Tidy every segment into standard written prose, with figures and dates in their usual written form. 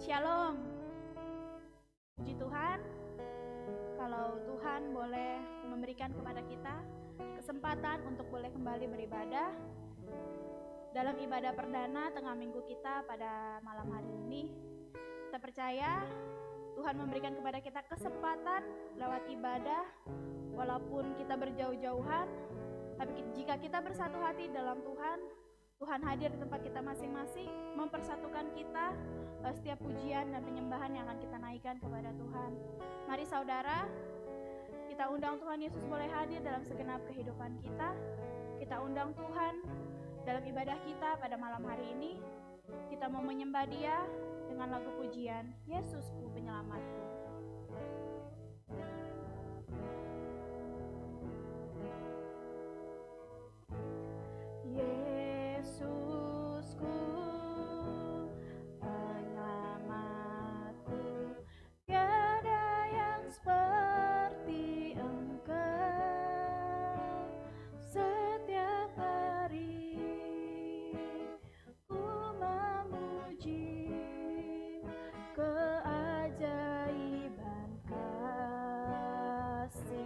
Shalom. Puji Tuhan, kalau Tuhan boleh memberikan kepada kita kesempatan untuk boleh kembali beribadah dalam ibadah perdana tengah minggu kita pada malam hari ini. Kita percaya Tuhan memberikan kepada kita kesempatan lewat ibadah, walaupun kita berjauh-jauhan, tapi jika kita bersatu hati dalam Tuhan, Tuhan hadir di tempat kita masing-masing, mempersatukan kita. Setiap pujian dan penyembahan yang akan kita naikkan kepada Tuhan. Mari saudara, kita undang Tuhan Yesus boleh hadir dalam segenap kehidupan kita. Kita undang Tuhan dalam ibadah kita pada malam hari ini. Kita mau menyembah Dia dengan lagu pujian, Yesusku Penyelamatku. Yesusku penyelamatku, tiada yang seperti Engkau. Setiap hari ku memuji keajaiban kasih-Mu.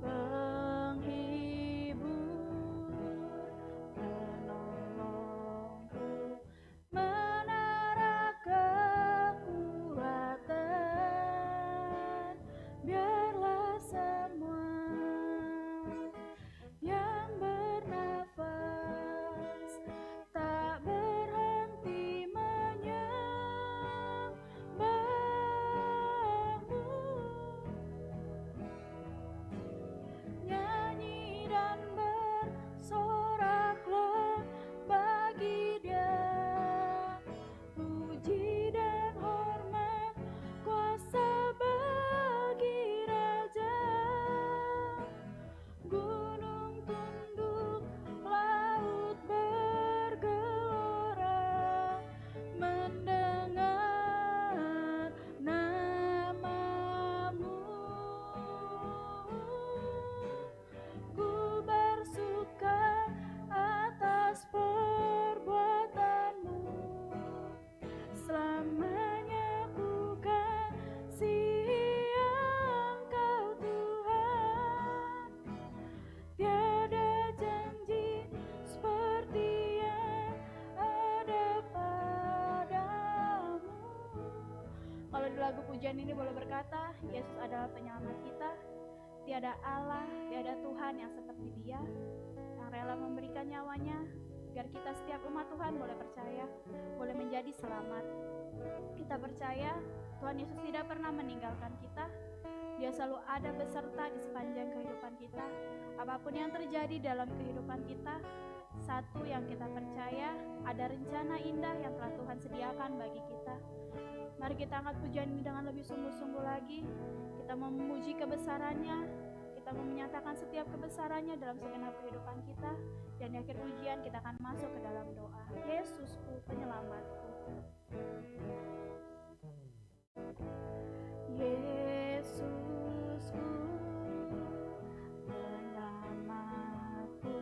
Penghibur, penolongku, menara kekuatan, biarlah semua yang bernafas tak berhenti menyembah-Mu. Nyanyi dan bersoraklah bagi Dia, puji dan hormat kuasa bagi Raja. Gunung tunduk, laut bergelora, mendengar nama-Mu. Ku bersuka atas perbuatan-Mu, selamanya ku kasihi Engkau Tuhan. Tiada janji seperti yang ada padamu. Kalau di lagu pujian ini boleh berkata, Yesus adalah penyelamat kita. Tiada Allah, tiada Tuhan yang seperti Dia, yang rela memberikan nyawanya agar kita setiap umat Tuhan boleh percaya, boleh menjadi selamat. Kita percaya Tuhan Yesus tidak pernah meninggalkan kita. Dia selalu ada beserta di sepanjang kehidupan kita. Apapun yang terjadi dalam kehidupan kita, satu yang kita percaya, ada rencana indah yang telah Tuhan sediakan bagi kita. Mari kita angkat pujian ini dengan lebih sungguh-sungguh lagi. Kita mau memuji kebesarannya, kita mau menyatakan setiap kebesarannya dalam segenap kehidupan kita. Dan di akhir pujian kita akan masuk ke dalam doa. Yesusku penyelamatku. Yesusku penyelamatku,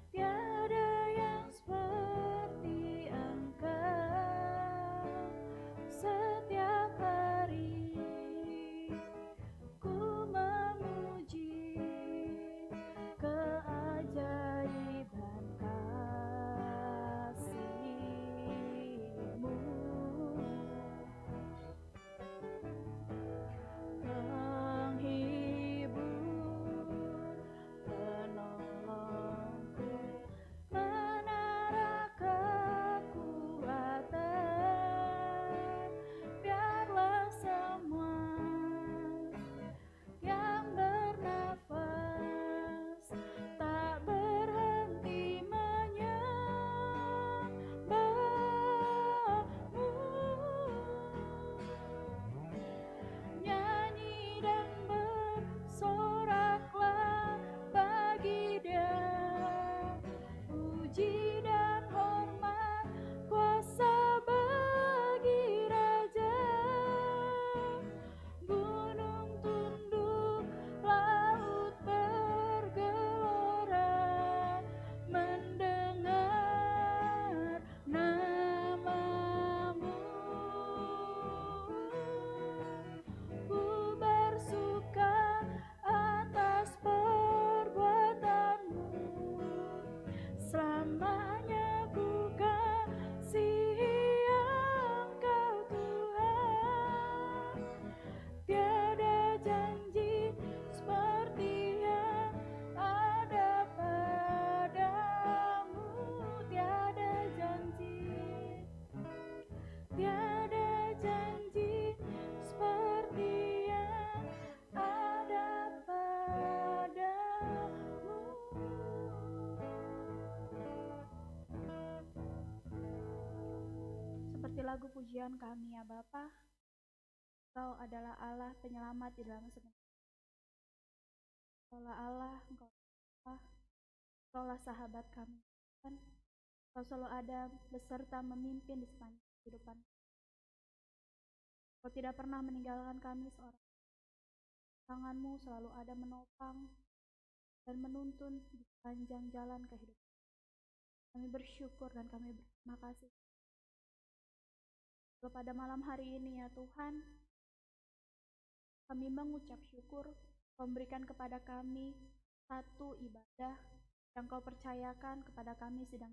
tiada yang seperti Engkau. Setiap hari ku memuji keajaiban kasih-Mu. lagu pujian kami ya Bapa. Engkau adalah Allah penyelamat di dalam segenap. Engkaulah Allah, Engkaulah sahabat kami. Tuhan, Engkau selalu ada beserta memimpin di sepanjang kehidupan. Engkau tidak pernah meninggalkan kami seorang. Tangan-Mu selalu ada menopang dan menuntun di sepanjang jalan kehidupan. Kami bersyukur dan kami berterima kasih. Pada malam hari ini ya Tuhan, kami mengucap syukur Kau memberikan kepada kami satu ibadah yang Kau percayakan kepada kami sedang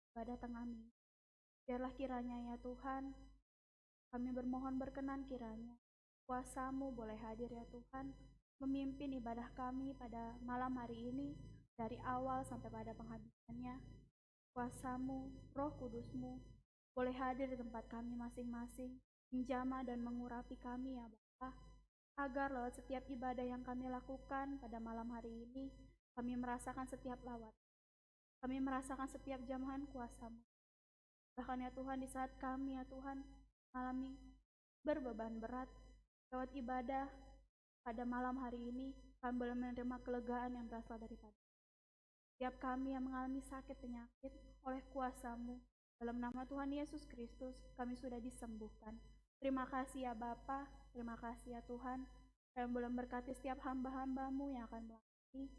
ibadah tengah minggu. Biarlah kiranya ya Tuhan, kami bermohon berkenan kiranya kuasa-Mu boleh hadir ya Tuhan, memimpin ibadah kami pada malam hari ini dari awal sampai pada penghabisannya. Kuasa-Mu, Roh Kudus-Mu boleh hadir di tempat kami masing-masing, menjamah dan mengurapi kami ya Bapa, agar lewat setiap ibadah yang kami lakukan pada malam hari ini, kami merasakan setiap lawat, kami merasakan setiap jamahan kuasa-Mu. Bahkan ya Tuhan, di saat kami ya Tuhan mengalami berbeban berat lewat ibadah pada malam hari ini, kami boleh menerima kelegaan yang berasal daripada setiap kami yang mengalami sakit penyakit oleh kuasa-Mu. Dalam nama Tuhan Yesus Kristus, kami sudah disembuhkan. Terima kasih ya Bapa, terima kasih ya Tuhan. Kami boleh memberkati setiap hamba-hamba-Mu yang akan melayani,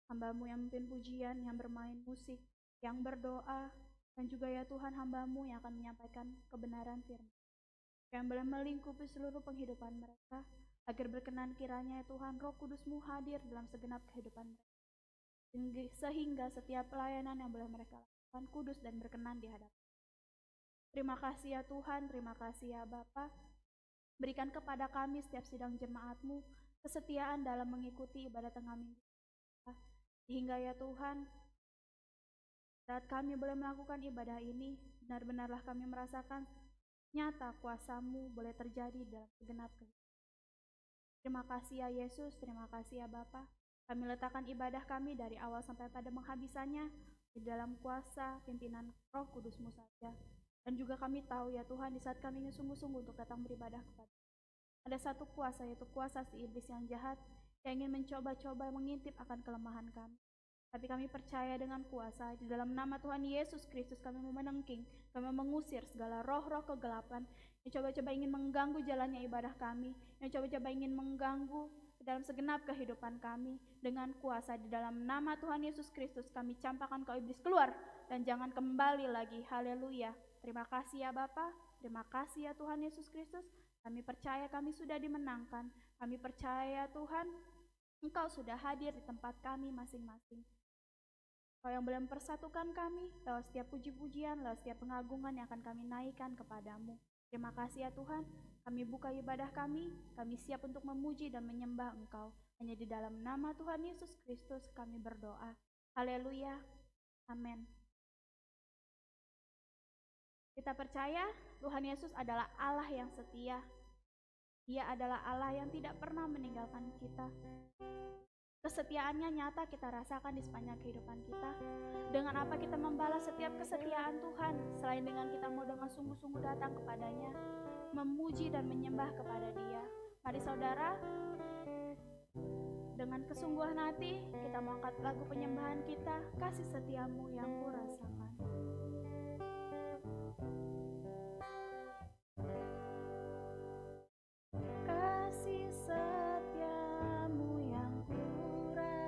hamba-Mu yang memimpin pujian, yang bermain musik, yang berdoa, dan juga ya Tuhan hamba-Mu yang akan menyampaikan kebenaran firman. Kami boleh melingkupi seluruh penghidupan mereka, agar berkenan kiranya ya Tuhan Roh Kudus-Mu hadir dalam segenap kehidupan mereka. Sehingga setiap pelayanan yang boleh mereka lakukan kudus dan berkenan di hadapan. Terima kasih ya Tuhan, terima kasih ya Bapa. Berikan kepada kami setiap sidang jemaat-Mu kesetiaan dalam mengikuti ibadah tengah minggu. Sehingga ya Tuhan, saat kami boleh melakukan ibadah ini, benar-benarlah kami merasakan nyata kuasa-Mu boleh terjadi dalam segenap kehidupan. Terima kasih ya Yesus, terima kasih ya Bapa. Kami letakkan ibadah kami dari awal sampai pada penghabisannya di dalam kuasa pimpinan Roh Kudus-Mu saja. Dan juga kami tahu ya Tuhan, di saat kami ingin sungguh-sungguh untuk datang beribadah kepada ada satu kuasa, yaitu kuasa si iblis yang jahat yang ingin mencoba-coba mengintip akan kelemahan kami. Tapi kami percaya dengan kuasa di dalam nama Tuhan Yesus Kristus kami memenengking, kami mengusir segala roh-roh kegelapan yang coba-coba ingin mengganggu jalannya ibadah kami, yang coba-coba ingin mengganggu dalam segenap kehidupan kami. Dengan kuasa di dalam nama Tuhan Yesus Kristus kami campakkan kau iblis keluar dan jangan kembali lagi. Haleluya. Terima kasih ya Bapa, terima kasih ya Tuhan Yesus Kristus. Kami percaya kami sudah dimenangkan. Kami percaya Tuhan, Engkau sudah hadir di tempat kami masing-masing. Kau yang boleh mempersatukan kami lewat setiap puji-pujian, lewat setiap pengagungan yang akan kami naikkan kepadamu. Terima kasih ya Tuhan, kami buka ibadah kami siap untuk memuji dan menyembah Engkau. Hanya di dalam nama Tuhan Yesus Kristus kami berdoa. Haleluya, amin. Kita percaya Tuhan Yesus adalah Allah yang setia. Dia adalah Allah yang tidak pernah meninggalkan kita. Kesetiaannya nyata kita rasakan di sepanjang kehidupan kita. Dengan apa kita membalas setiap kesetiaan Tuhan, selain dengan kita mau dengan sungguh-sungguh datang kepadanya, memuji dan menyembah kepada Dia. Mari saudara, dengan kesungguhan hati kita mau angkat lagu penyembahan kita, kasih setiamu yang kurasakan. Kasih setiamu yang kurasakan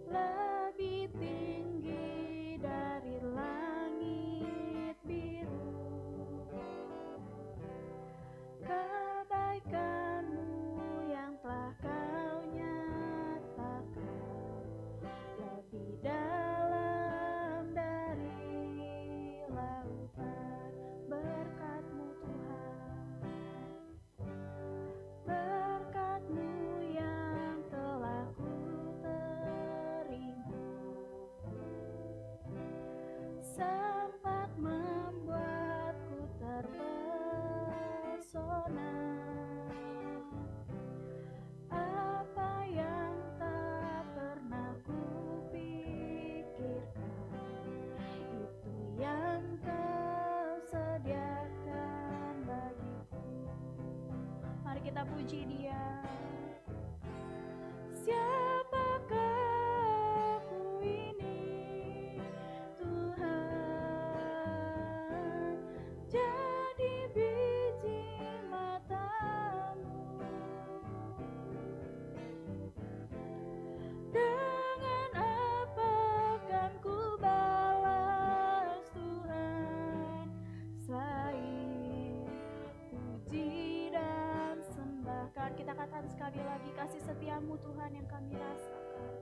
lebih tinggi dari langit biru. Kebaikanmu yang telah kau nyatakan lebih dalam dari lautan. Berkat-Mu Tuhan, berkat-Mu yang telah ku terima, sempat membuatku terpesona. Apa yang tak pernah ku pikirkan puji Dia. Siapakah aku ini, Tuhan, jadi biji mata-Mu. Dengan apa kan ku balas Tuhan, selain puji dan sembahkan. Kita katakan sekali lagi, kasih setia-Mu Tuhan yang kami rasakan.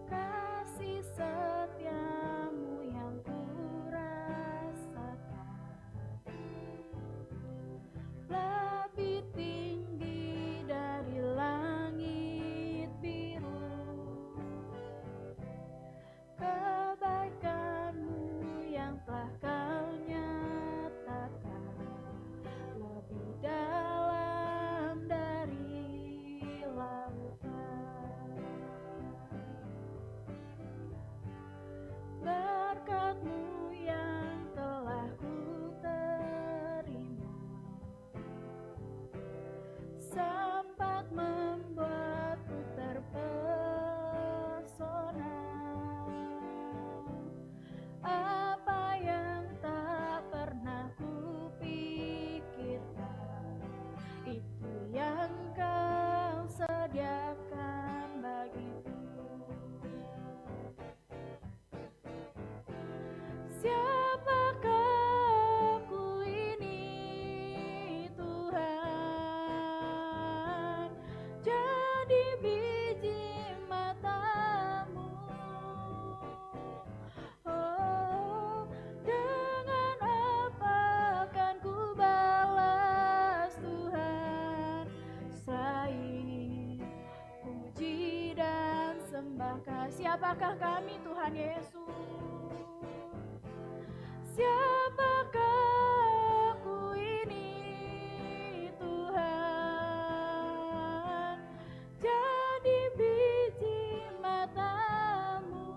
Kasih setia-Mu yang ku rasakan, lebih tinggi dari langit biru. Kebaikan-Mu yang telah Kau nyatakan, lebih dalam dari lautan. Berkat-Mu yang telah ku terima, sempat membuatku terpesona. Apa yang tak pernah ku pikirkan, itu yang Kau sediakan bagiku. Siapakah aku ini, Tuhan, jadi biji mata-Mu. Oh, dengan apa kan ku balas Tuhan, selain puji dan sembahkan. Siapakah kami, Tuhan Yesus? Siapakah aku ini, Tuhan, jadi biji mata-Mu.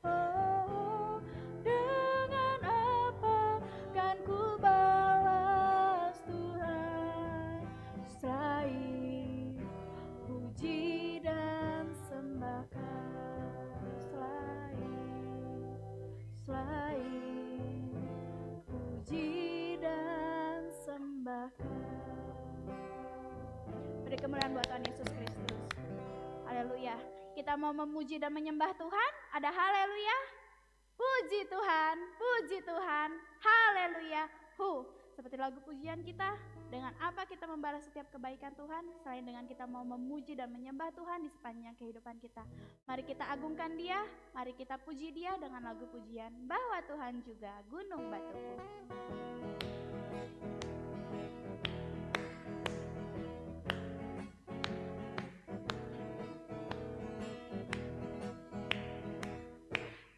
Oh, dengan apa kan ku balas Tuhan, selain puji dan sembahkan. Selain puji dan sembahkan. Beri kemuliaan buat Tuhan Yesus Kristus. Haleluya. Kita mau memuji dan menyembah Tuhan. Ada haleluya. Puji Tuhan, haleluya. Seperti lagu pujian kita, dengan apa kita membalas setiap kebaikan Tuhan, selain dengan kita mau memuji dan menyembah Tuhan di sepanjang kehidupan kita. Mari kita agungkan Dia, mari kita puji Dia dengan lagu pujian, bahwa Tuhan juga gunung batuku.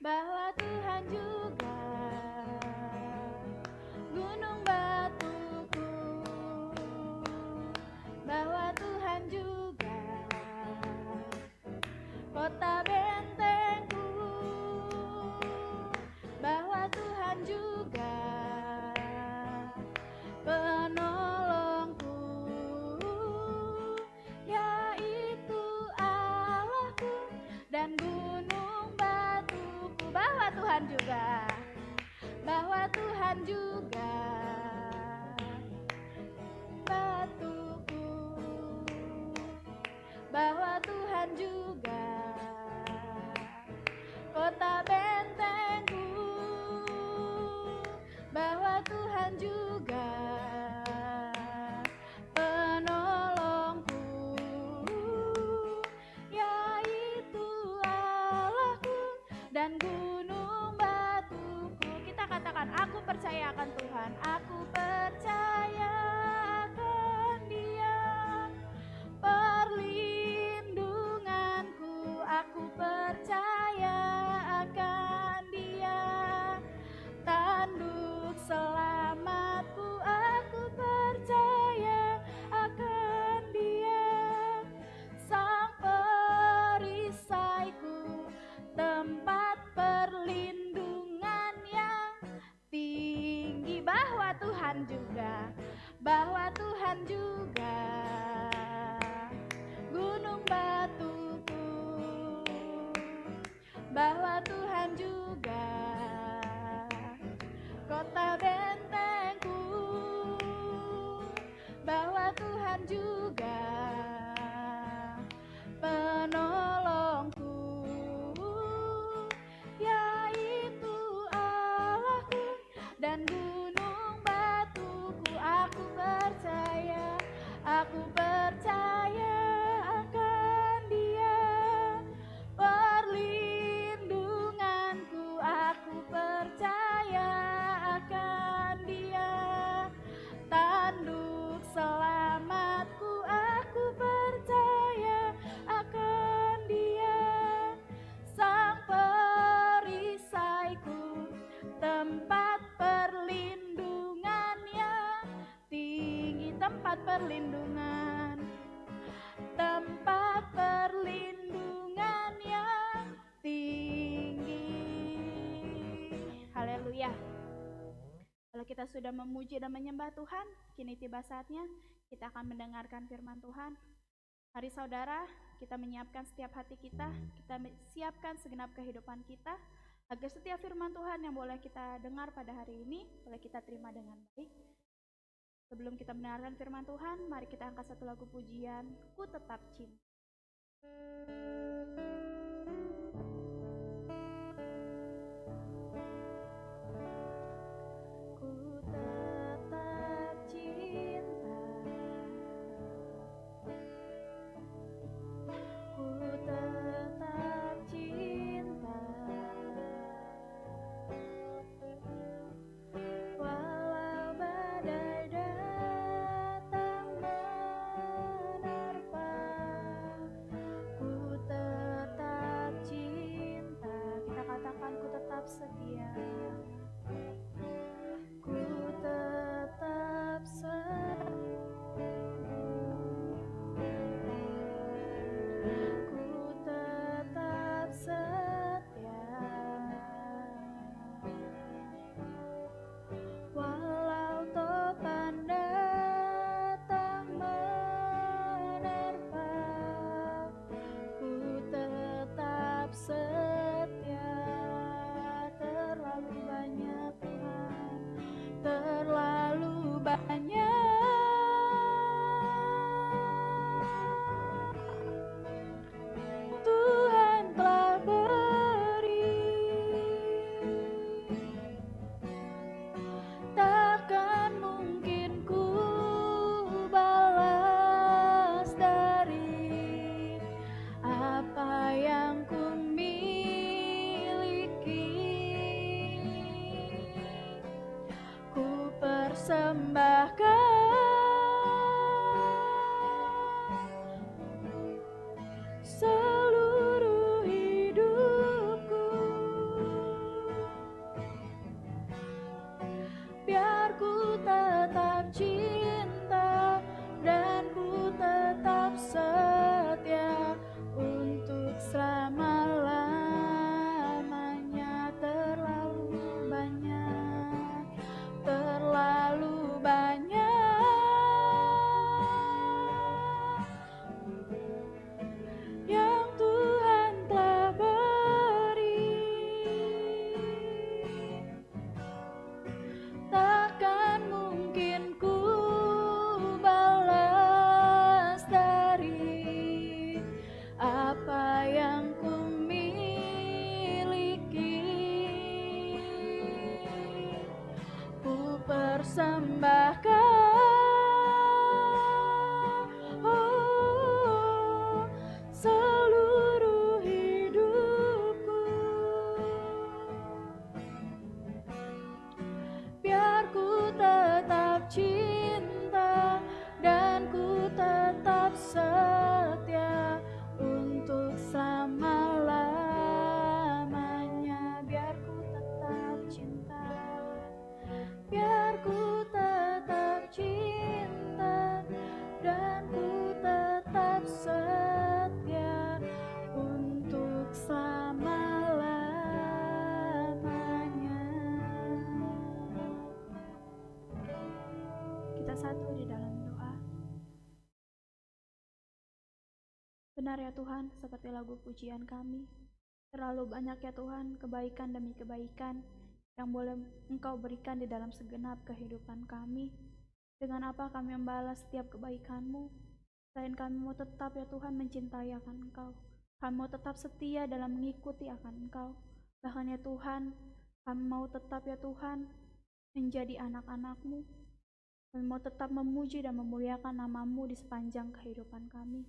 Bahwa Tuhan juga gunung batuku, bahwa Tuhan juga kota bentengku, bahwa Tuhan juga penolongku, yaitu Allahku dan gunung batuku. Bahwa Tuhan juga, bahwa Tuhan juga batuku, bahwa Tuhan juga kota bentengku, bahwa Tuhan juga penolongku, yaitu Allahku dan gunung batuku. Kita katakan, aku percaya akan Tuhan juga gunung batuku, bahwa Tuhan juga kota bentengku, bahwa Tuhan juga penolongku, yaitu Allahku dan gunung batuku. Aku percaya akan Dia, perlindunganku. Aku percaya akan Dia, tanduk selamatku. Aku percaya akan Dia, sang perisaiku, tempat perlindungannya tinggi, tempat perlindungan tinggi. Haleluya. Kalau kita sudah memuji dan menyembah Tuhan, kini tiba saatnya kita akan mendengarkan firman Tuhan. Mari saudara, kita menyiapkan setiap hati kita siapkan segenap kehidupan kita, agar setiap firman Tuhan yang boleh kita dengar pada hari ini, boleh kita terima dengan baik. Sebelum kita mendengarkan firman Tuhan, mari kita angkat satu lagu pujian, Ku Tetap Cinta. Ku tetap cinta, ku tetap cinta, walau badai datang menerpa, ku tetap cinta. Kita katakan, ku tetap setia, ku tetap setia, ku tetap setia, walau topan datang menerpa, ku tetap setia. Terlalu banyak Tuhan, terlalu banyak Tuhan telah beri, takkan mungkin ku balas dari apa yang ku miliki. Ku persembahkan seluruh hidupku, biar ku tetap cinta dan ku tetap setia untuk selama-lamanya. Terlalu banyak yang Tuhan telah beri, takkan mungkin ku balas dari apa yang ku miliki. Ku persembahkan seluruh hidupku, biar ku tetap cinta dan ku tetap setia untuk selama-lamanya. Biar ku tetap cinta, biar ku tetap cinta dan ku tetap setia untuk selama-lamanya. Kita satu di dalam doa. Benar ya Tuhan, seperti lagu pujian kami. Terlalu banyak ya Tuhan, kebaikan demi kebaikan yang boleh Engkau berikan di dalam segenap kehidupan kami. Dengan apa kami membalas setiap kebaikan-Mu? Selain kami mau tetap ya Tuhan mencintai akan Engkau. Kami mau tetap setia dalam mengikuti akan Engkau. Bahkan ya Tuhan, kami mau tetap ya Tuhan menjadi anak-anak-Mu. Kami mau tetap memuji dan memuliakan nama-Mu di sepanjang kehidupan kami.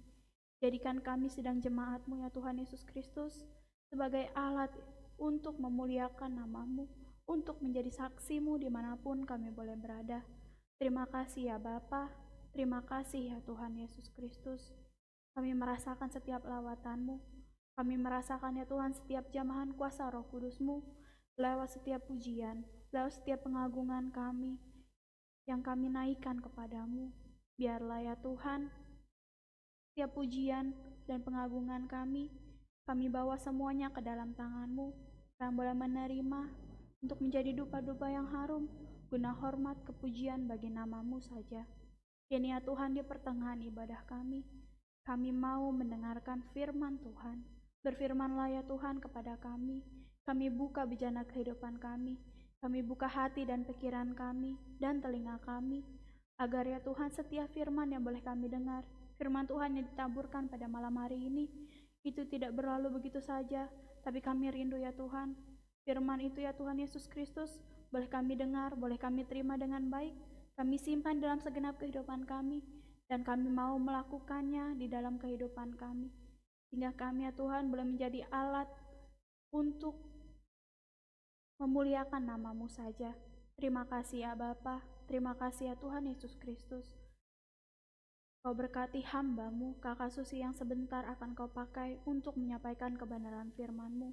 Jadikan kami sedang jemaat-Mu ya Tuhan Yesus Kristus sebagai alat untuk memuliakan nama-Mu, untuk menjadi saksi-Mu dimanapun kami boleh berada. Terima kasih ya Bapa, terima kasih ya Tuhan Yesus Kristus. Kami merasakan setiap lawatan-Mu, kami merasakan ya Tuhan setiap jamahan kuasa Roh Kudus-Mu, lewat setiap pujian, lewat setiap pengagungan kami, yang kami naikkan kepadamu. Biarlah ya Tuhan, setiap pujian dan pengagungan kami bawa semuanya ke dalam tangan-Mu. Kami boleh menerima untuk menjadi dupa-dupa yang harum, guna hormat kepujian bagi nama-Mu saja. Kini ya Tuhan, di pertengahan ibadah kami mau mendengarkan firman Tuhan. Berfirmanlah ya Tuhan kepada kami buka bejana kehidupan kami buka hati dan pikiran kami dan telinga kami, agar ya Tuhan setiap firman yang boleh kami dengar, firman Tuhan yang ditaburkan pada malam hari ini, itu tidak berlalu begitu saja, tapi kami rindu ya Tuhan, firman itu ya Tuhan Yesus Kristus, boleh kami dengar, boleh kami terima dengan baik, kami simpan dalam segenap kehidupan kami, dan kami mau melakukannya di dalam kehidupan kami, sehingga kami ya Tuhan boleh menjadi alat untuk memuliakan nama-Mu saja. Terima kasih ya Bapa, terima kasih ya Tuhan Yesus Kristus. Kau berkati hamba-Mu, Kakak Susi yang sebentar akan Kau pakai untuk menyampaikan kebenaran firman-Mu.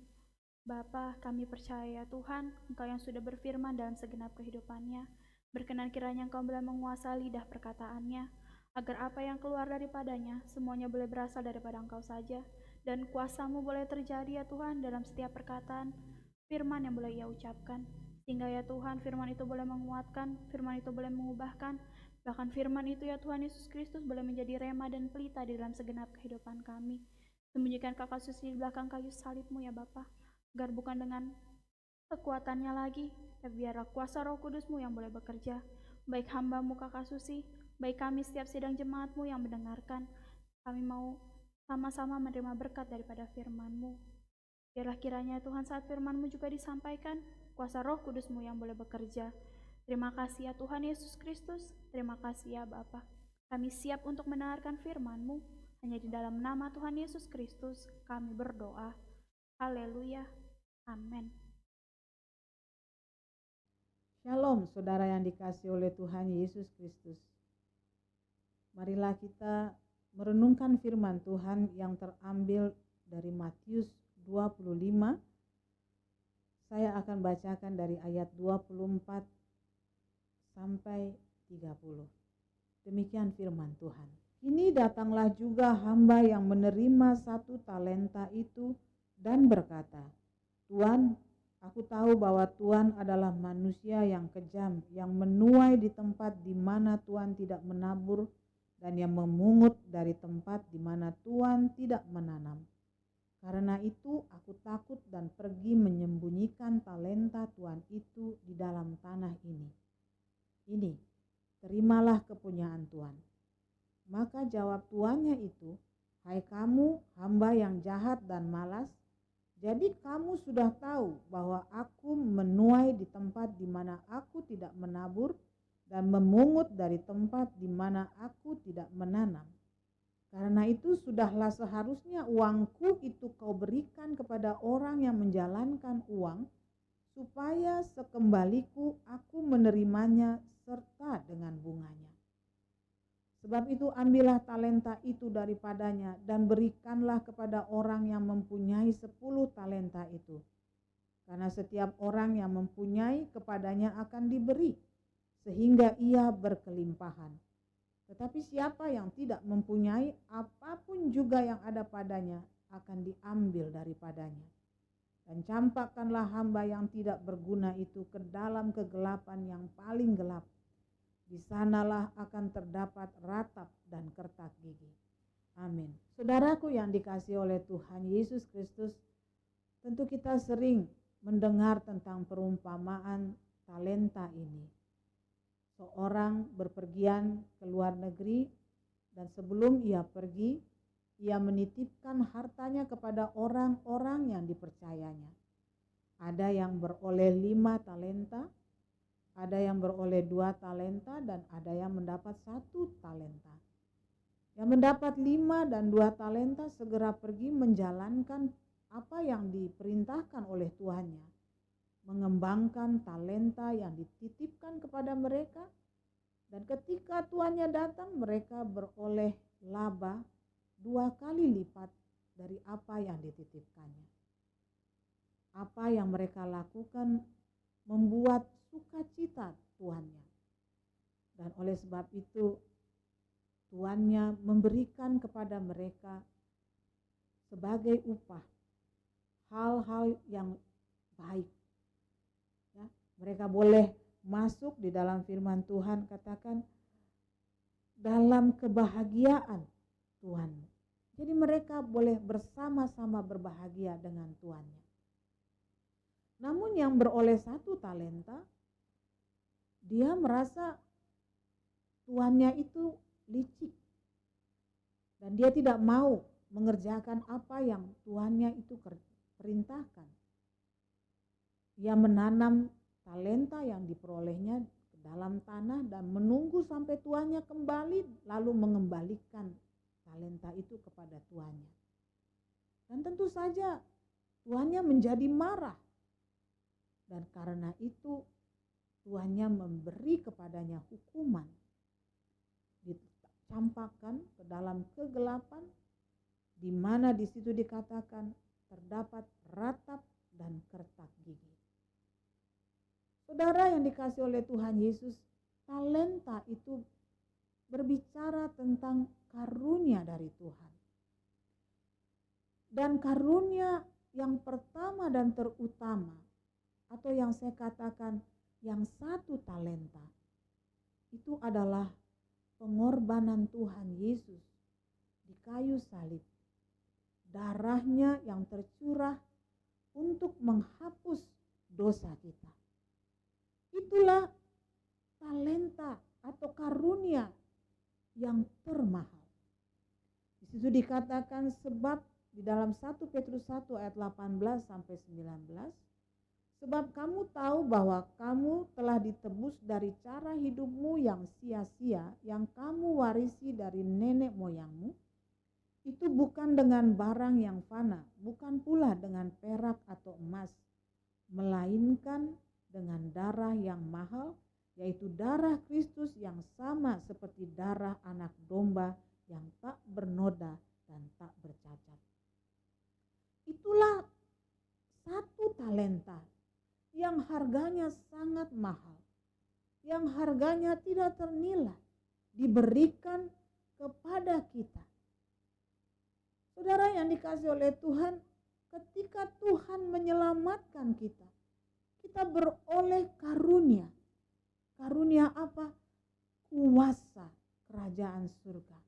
Bapa, kami percaya ya Tuhan, Engkau yang sudah berfirman dalam segenap kehidupannya. Berkenan kiranya Engkau boleh menguasai lidah perkataannya, agar apa yang keluar daripadanya, semuanya boleh berasal daripada Engkau saja. Dan kuasa-Mu boleh terjadi ya Tuhan dalam setiap perkataan, firman yang boleh Ia ucapkan. Sehingga ya Tuhan, firman itu boleh menguatkan, firman itu boleh mengubahkan, bahkan firman itu ya Tuhan Yesus Kristus boleh menjadi rema dan pelita di dalam segenap kehidupan kami. Sembunyikan Kakak Susi di belakang kayu salib-Mu ya Bapa, agar bukan dengan kekuatannya lagi, tapi biarlah kuasa Roh Kudus-Mu yang boleh bekerja, baik hamba-Mu Kakak Susi, baik kami setiap sidang jemaat-Mu yang mendengarkan. Kami mau sama-sama menerima berkat daripada firman-Mu. Biarlah kiranya Tuhan saat firman-Mu juga disampaikan, kuasa Roh Kudus-Mu yang boleh bekerja. Terima kasih ya Tuhan Yesus Kristus, terima kasih ya Bapa. Kami siap untuk mendengarkan firman-Mu, hanya di dalam nama Tuhan Yesus Kristus kami berdoa. Haleluya, amin. Shalom saudara yang dikasihi oleh Tuhan Yesus Kristus. Marilah kita merenungkan firman Tuhan yang terambil dari Matius 25. Saya akan bacakan dari ayat 24 sampai 30. Demikian firman Tuhan. Kini datanglah juga hamba yang menerima 1 talenta itu dan berkata, Tuan, aku tahu bahwa Tuan adalah manusia yang kejam, yang menuai di tempat di mana Tuan tidak menabur dan yang memungut dari tempat di mana Tuan tidak menanam. Karena itu aku takut dan pergi menyembunyikan talenta Tuan itu di dalam tanah ini. Ini, terimalah kepunyaan Tuan. Maka jawab tuannya itu, hai kamu hamba yang jahat dan malas, jadi kamu sudah tahu bahwa aku menuai di tempat di mana aku tidak menabur dan memungut dari tempat di mana aku tidak menanam. Karena itu sudahlah seharusnya uangku itu kau berikan kepada orang yang menjalankan uang, supaya sekembaliku aku menerimanya serta dengan bunganya. Sebab itu ambillah talenta itu daripadanya dan berikanlah kepada orang yang mempunyai 10 talenta itu. Karena setiap orang yang mempunyai kepadanya akan diberi, sehingga ia berkelimpahan. Tetapi siapa yang tidak mempunyai, apapun juga yang ada padanya akan diambil daripadanya. Dan campakkanlah hamba yang tidak berguna itu ke dalam kegelapan yang paling gelap. Di sanalah akan terdapat ratap dan kertak gigi. Amin. Saudaraku yang dikasihi oleh Tuhan Yesus Kristus, tentu kita sering mendengar tentang perumpamaan talenta ini. Seorang berpergian ke luar negeri dan sebelum ia pergi, ia menitipkan hartanya kepada orang-orang yang dipercayanya. Ada yang beroleh 5 talenta, ada yang beroleh 2 talenta, dan ada yang mendapat 1 talenta. Yang mendapat 5 dan 2 talenta segera pergi menjalankan apa yang diperintahkan oleh tuannya, mengembangkan talenta yang dititipkan kepada mereka, dan ketika tuannya datang mereka beroleh laba 2 kali lipat dari apa yang dititipkannya. Apa yang mereka lakukan membuat sukacita tuannya, dan oleh sebab itu tuannya memberikan kepada mereka sebagai upah hal-hal yang baik. Ya, mereka boleh masuk di dalam firman Tuhan, katakan dalam kebahagiaan Tuhan. Jadi mereka boleh bersama-sama berbahagia dengan tuannya. Namun yang beroleh 1 talenta, dia merasa tuannya itu licik dan dia tidak mau mengerjakan apa yang tuannya itu perintahkan. Ia menanam talenta yang diperolehnya ke dalam tanah dan menunggu sampai tuannya kembali, lalu mengembalikan talenta itu kepada tuannya. Dan tentu saja tuannya menjadi marah, dan karena itu tuannya memberi kepadanya hukuman, dicampakkan ke dalam kegelapan, di mana di situ dikatakan terdapat ratap dan kertak gigi. Saudara yang dikasihi oleh Tuhan Yesus, talenta itu berbicara tentang karunia dari Tuhan. Dan karunia yang pertama dan terutama, atau yang saya katakan yang 1 talenta, itu adalah pengorbanan Tuhan Yesus di kayu salib. Darahnya yang tercurah untuk menghapus dosa kita. Itulah talenta atau karunia yang termahal. Di situ dikatakan, sebab di dalam 1 Petrus 1 ayat 18 sampai 19, sebab kamu tahu bahwa kamu telah ditebus dari cara hidupmu yang sia-sia yang kamu warisi dari nenek moyangmu. Itu bukan dengan barang yang fana, bukan pula dengan perak atau emas, melainkan dengan darah yang mahal, yaitu darah Kristus yang sama seperti darah anak domba yang tak bernoda dan tak bercacat. Itulah 1 talenta yang harganya sangat mahal, yang harganya tidak ternilai, diberikan kepada kita. Saudara yang dikasihi oleh Tuhan, ketika Tuhan menyelamatkan kita, kita beroleh karunia. Karunia apa? Kuasa kerajaan surga.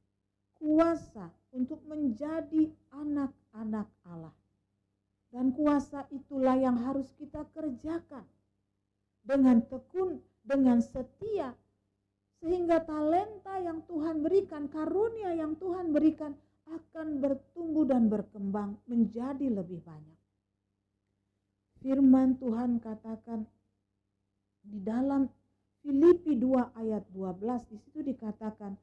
Kuasa untuk menjadi anak-anak Allah. Dan kuasa itulah yang harus kita kerjakan dengan tekun, dengan setia, sehingga talenta yang Tuhan berikan, karunia yang Tuhan berikan akan bertumbuh dan berkembang menjadi lebih banyak. Firman Tuhan katakan di dalam Filipi 2 ayat 12, di situ dikatakan,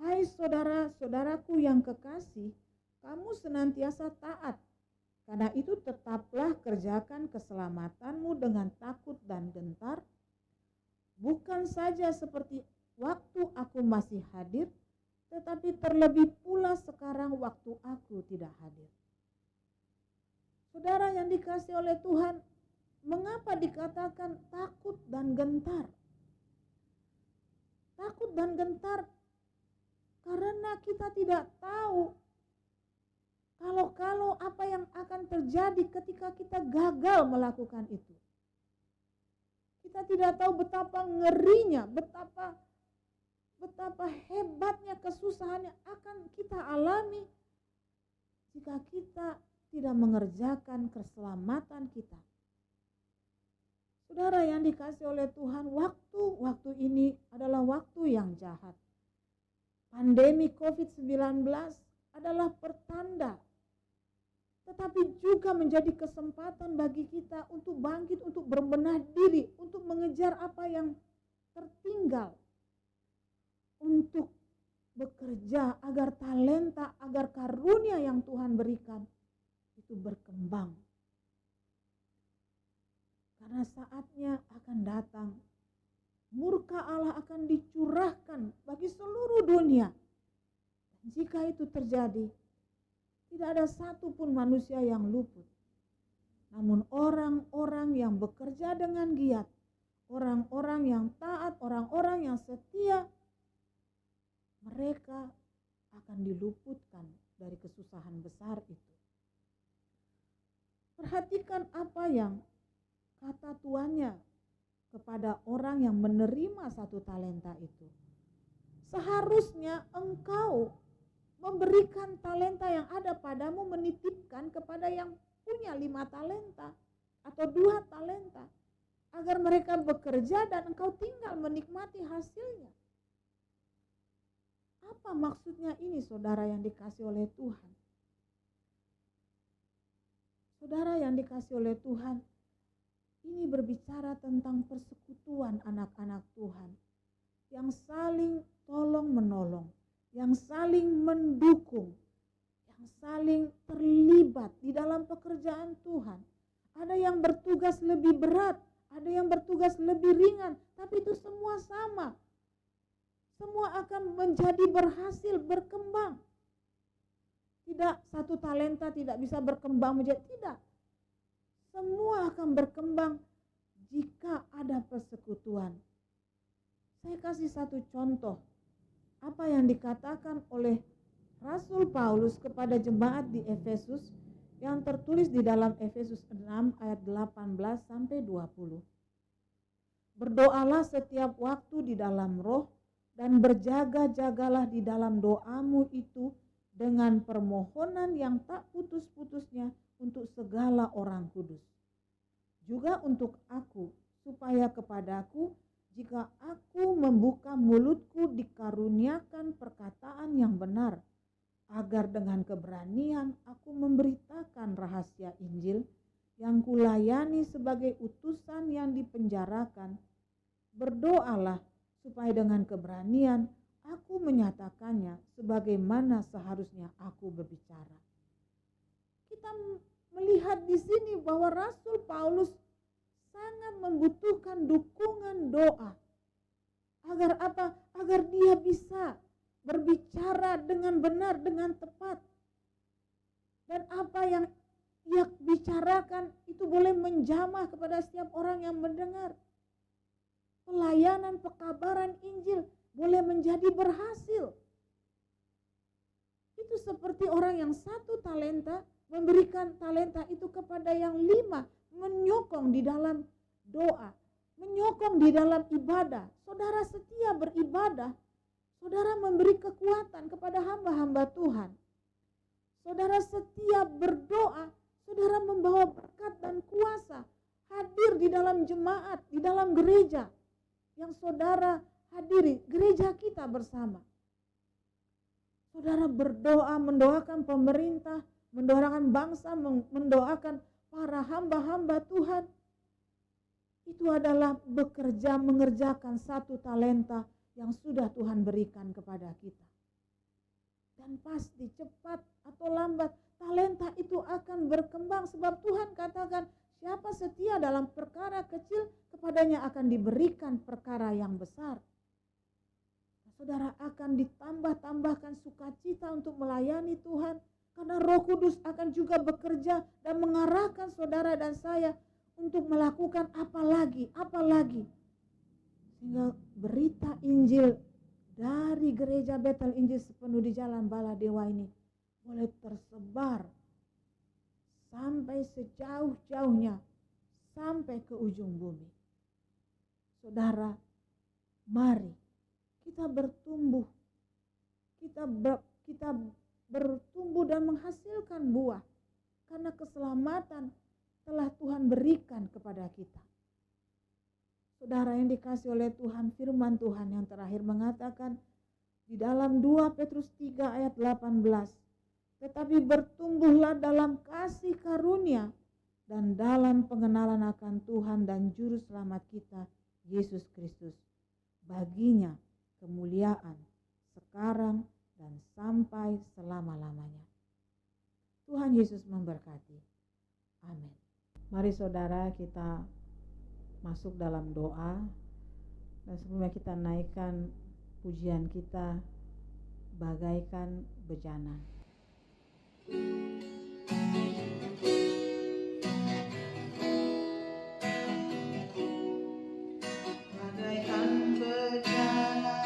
hai saudara-saudaraku yang kekasih, kamu senantiasa taat. Karena itu tetaplah kerjakan keselamatanmu dengan takut dan gentar, bukan saja seperti waktu aku masih hadir, tetapi terlebih pula sekarang waktu aku tidak hadir. Saudara yang dikasihi oleh Tuhan, mengapa dikatakan takut dan gentar? Takut dan gentar karena kita tidak tahu kalau apa yang akan terjadi ketika kita gagal melakukan itu. Kita tidak tahu betapa ngerinya, betapa hebatnya kesusahan yang akan kita alami jika kita tidak mengerjakan keselamatan kita. Saudara yang dikasihi oleh Tuhan, waktu ini adalah waktu yang jahat. Pandemi COVID-19 adalah pertanda, tetapi juga menjadi kesempatan bagi kita untuk bangkit, untuk berbenah diri, untuk mengejar apa yang tertinggal, untuk bekerja agar talenta, agar karunia yang Tuhan berikan itu berkembang. Karena saatnya akan datang, murka Allah akan dicurahkan bagi seluruh dunia. Dan jika itu terjadi, tidak ada satupun manusia yang luput. Namun orang-orang yang bekerja dengan giat, orang-orang yang taat, orang-orang yang setia, mereka akan diluputkan dari kesusahan besar itu. Perhatikan apa yang kata tuannya kepada orang yang menerima 1 talenta itu. Seharusnya engkau memberikan talenta yang ada padamu, menitipkan kepada yang punya 5 talenta atau 2 talenta, agar mereka bekerja dan engkau tinggal menikmati hasilnya. Apa maksudnya ini, saudara yang dikasihi oleh Tuhan? Saudara yang dikasihi oleh Tuhan, ini berbicara tentang persekutuan anak-anak Tuhan yang saling tolong-menolong, yang saling mendukung, yang saling terlibat di dalam pekerjaan Tuhan. Ada yang bertugas lebih berat, ada yang bertugas lebih ringan, tapi itu semua sama. Semua akan menjadi berhasil, berkembang. Tidak, 1 talenta tidak bisa berkembang menjadi tidak. Semua akan berkembang jika ada persekutuan. Saya kasih 1 contoh. Apa yang dikatakan oleh Rasul Paulus kepada jemaat di Efesus yang tertulis di dalam Efesus 6 ayat 18 sampai 20. Berdoalah setiap waktu di dalam roh dan berjaga-jagalah di dalam doamu itu dengan permohonan yang tak putus-putusnya untuk segala orang kudus. Juga untuk aku, supaya kepadaku, jika aku membuka mulutku, dikaruniakan perkataan yang benar, agar dengan keberanian aku memberitakan rahasia Injil yang kulayani sebagai utusan yang dipenjarakan. Berdoalah supaya dengan keberanian aku menyatakannya sebagaimana seharusnya aku berbicara. Kita melihat di sini bahwa Rasul Paulus sangat membutuhkan dukungan doa. Agar apa? Agar dia bisa berbicara dengan benar, dengan tepat. Dan apa yang ia bicarakan itu boleh menjamah kepada setiap orang yang mendengar. Pelayanan pekabaran Injil boleh menjadi berhasil. Itu seperti orang yang 1 talenta memberikan talenta itu kepada yang 5, menyokong di dalam doa, menyokong di dalam ibadah. Saudara setia beribadah, saudara memberi kekuatan kepada hamba-hamba Tuhan. Saudara setia berdoa, saudara membawa berkat dan kuasa, hadir di dalam jemaat, di dalam gereja yang saudara hadiri, gereja kita bersama. Saudara berdoa, mendoakan pemerintah, mendoakan bangsa, mendoakan para hamba-hamba Tuhan. Itu adalah bekerja, mengerjakan 1 talenta yang sudah Tuhan berikan kepada kita. Dan pasti cepat atau lambat talenta itu akan berkembang, sebab Tuhan katakan siapa setia dalam perkara kecil, kepadanya akan diberikan perkara yang besar. Saudara akan ditambah-tambahkan sukacita untuk melayani Tuhan, karena Roh Kudus akan juga bekerja dan mengarahkan saudara dan saya untuk melakukan apa lagi. Sehingga berita Injil dari gereja Betel Injil Sepenuh di Jalan Baladewa ini boleh tersebar sampai sejauh-jauhnya, sampai ke ujung bumi. Saudara, mari kita bertumbuh, kita bertumbuh dan menghasilkan buah. Karena keselamatan telah Tuhan berikan kepada kita. Saudara yang dikasih oleh Tuhan, firman Tuhan yang terakhir mengatakan di dalam 2 Petrus 3 ayat 18, tetapi bertumbuhlah dalam kasih karunia dan dalam pengenalan akan Tuhan dan Juru Selamat kita, Yesus Kristus. Baginya kemuliaan sekarang dan sampai selama-lamanya. Tuhan Yesus memberkati. Amin. Mari saudara kita masuk dalam doa. Dan sebelumnya kita naikkan pujian kita bagaikan bejana. Bagaikan bejana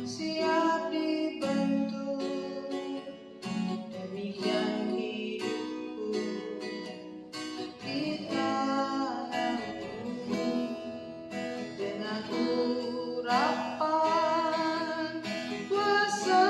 siap dibentuk, demikian hidupku di tanah bumi. Dengan urapan kuasa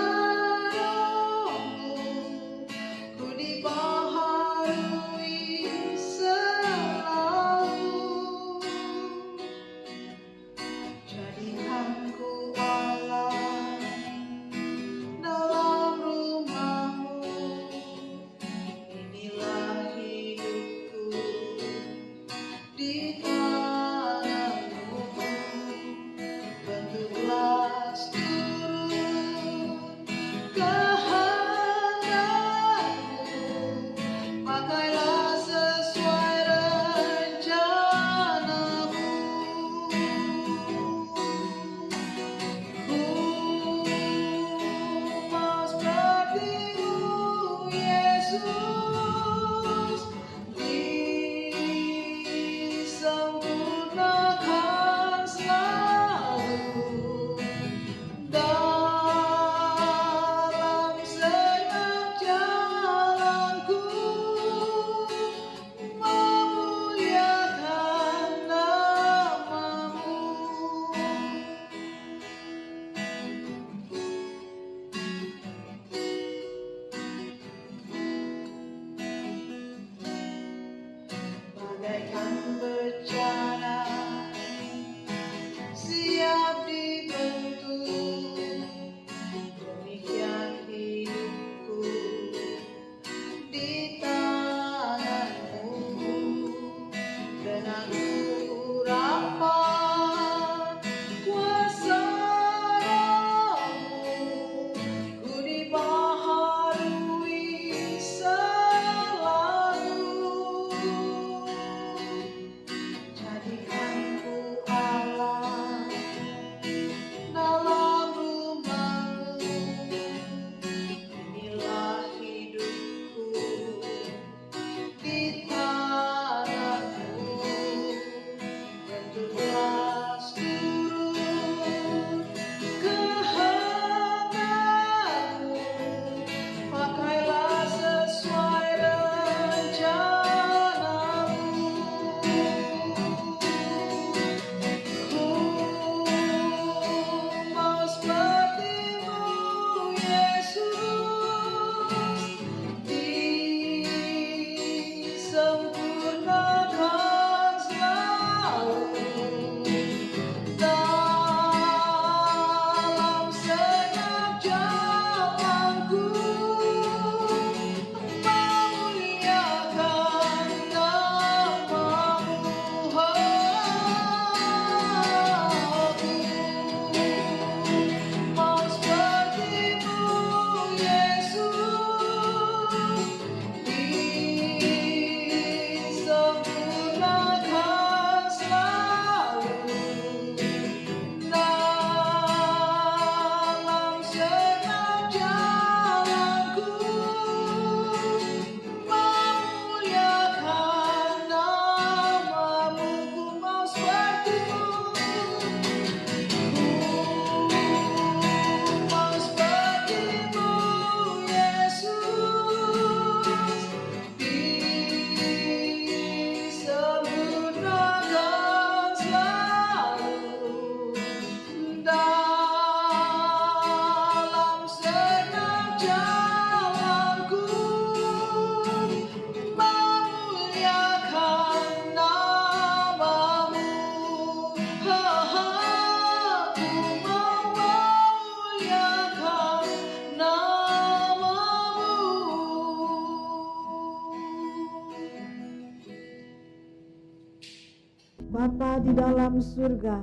Bapa di dalam surga,